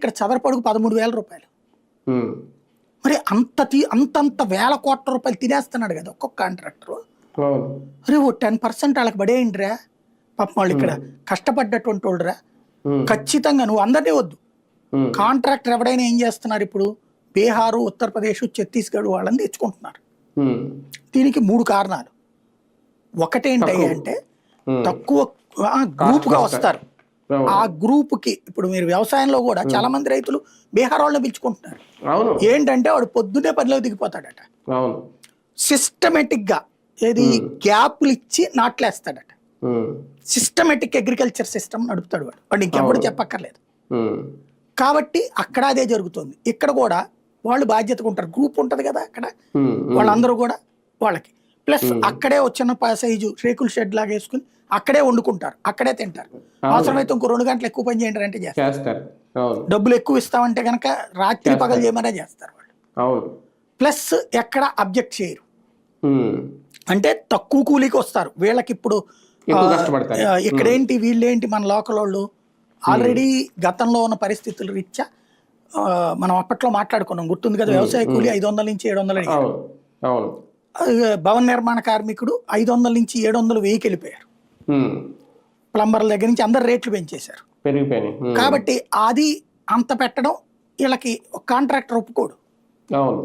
ఇక్కడ చదరపడుగు 13,000 రూపాయలు. ఉమ్. మరి అంతంత వేల కోట్ల రూపాయలు తినేస్తున్నాడు కదా ఒక్కొక్క కాంట్రాక్టర్. అవును. అరే ఓ 10% వాళ్ళకి పడేయండిరా, పాపం వాళ్ళు ఇక్కడ కష్టపడ్డటువంటి వాళ్ళురా. ఉమ్. ఖచ్చితంగా నువ్వు అందరినీ వద్దు, ఉమ్. కాంట్రాక్టర్ ఎవడైనా ఏం చేస్తున్నారు ఇప్పుడు, బీహారు, ఉత్తరప్రదేశ్, ఛత్తీస్గఢ్ వాళ్ళని తెచ్చుకుంటున్నారు. ఉమ్. దీనికి 3 కారణాలు. ఒకటేంటి అంటే తక్కువ గ్రూప్గా వస్తారు. అవును. ఆ గ్రూప్కి ఇప్పుడు మీరు వ్యవసాయంలో కూడా చాలా మంది రైతులు బీహార్ వాళ్ళని పిలుచుకుంటున్నారు. అవును. ఏంటంటే వాడు పొద్దున్నే పనిలో దిగిపోతాడట, అవును. సిస్టమేటిక్ గా ఏది గ్యాప్లు ఇచ్చి నాట్లేస్తాడట. ఉమ్. సిస్టమేటిక్ అగ్రికల్చర్ సిస్టమ్ నడుపుతాడు వాడు ఇంకెప్పుడు చెప్పక్కర్లేదు. ఉమ్. కాబట్టి అక్కడ అదే జరుగుతుంది. ఇక్కడ కూడా వాళ్ళు బాధ్యతగా ఉంటారు, గ్రూప్ ఉంటుంది కదా అక్కడ, ఉమ్. వాళ్ళందరూ కూడా వాళ్ళకి ప్లస్ అక్కడే వచ్చిన సైజు రేకుల షెడ్ లాగా వేసుకుని అక్కడే వండుకుంటారు, అక్కడే తింటారు. అవసరమైతే ఇంకో 2 గంటలు ఎక్కువ పని చేయండి అంటే చేస్తారు. చేస్తారు. అవును. డబ్బులు ఎక్కువ ఇస్తామంటే కనుక రాత్రి పగలు చేయమనే చేస్తారు వాళ్ళు. అవును. ప్లస్ ఎక్కడ అబ్జెక్ట్ చేయరు, ఉమ్. అంటే తక్కువ కూలీకి వస్తారు. వీళ్ళకి ఇప్పుడు ఎక్కువ కష్టపడతారు. ఇక్కడేంటి వీళ్ళేంటి మన లోకల్ వాళ్ళు ఆల్రెడీ గతంలో ఉన్న పరిస్థితుల రీత్యా మనం అప్పట్లో మాట్లాడుకున్నాం, గుర్తుంది కదా, వ్యవసాయ కూలీ 500 నుంచి 700 అడిగారు. అవును. అవును. భవన నిర్మాణ కార్మికుడు 500 నుంచి 700, 1000కి వెళ్ళిపోయారు. ఉమ్. ప్లంబర్ల దగ్గర నుంచి అందరు రేట్లు పెంచేశారు. పెరిగిపోయినాయి. కాబట్టి అది అంత పెట్టడం వీళ్ళకి కాంట్రాక్టర్ ఒప్పుకోడు. అవును.